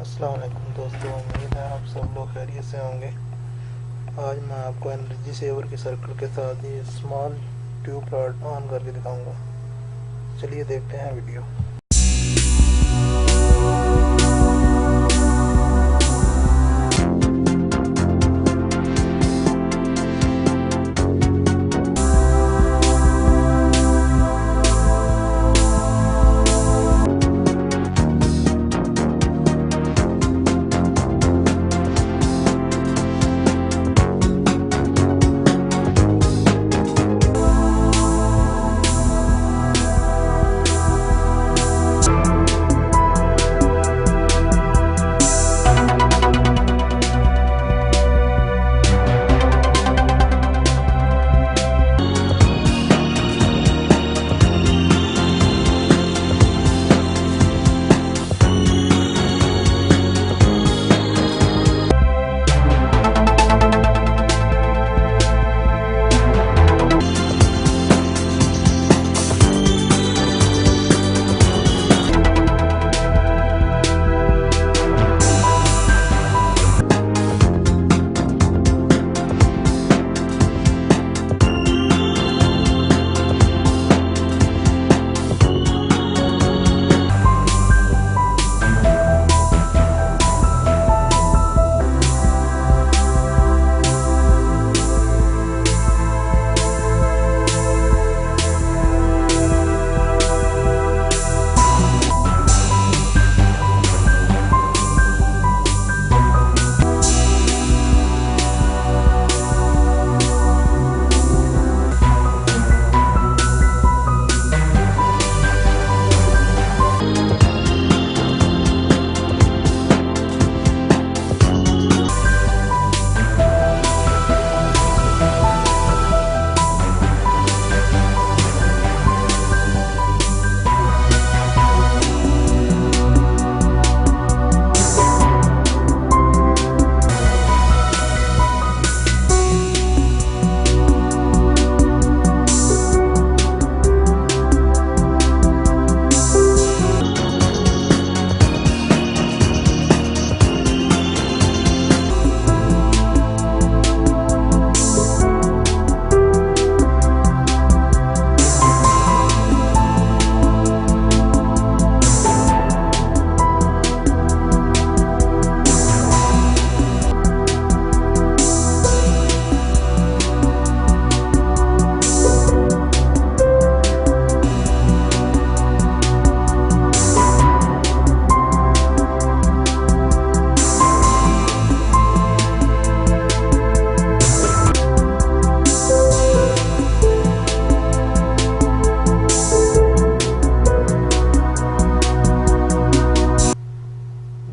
अस्सलाम वालेकुम दोस्तों, उम्मीद है आप सब लोग खैरियत से होंगे। आज मैं आपको एनर्जी सेवर के सर्किट के साथ ये स्मॉल ट्यूब लाइट ऑन करके दिखाऊंगा। चलिए देखते हैं वीडियो।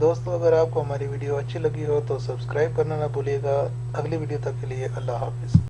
दोस्तों, अगर आपको हमारी वीडियो अच्छी लगी हो तो सब्सक्राइब करना ना भूलिएगा। अगली वीडियो तक के लिए अल्लाह हाफिज़।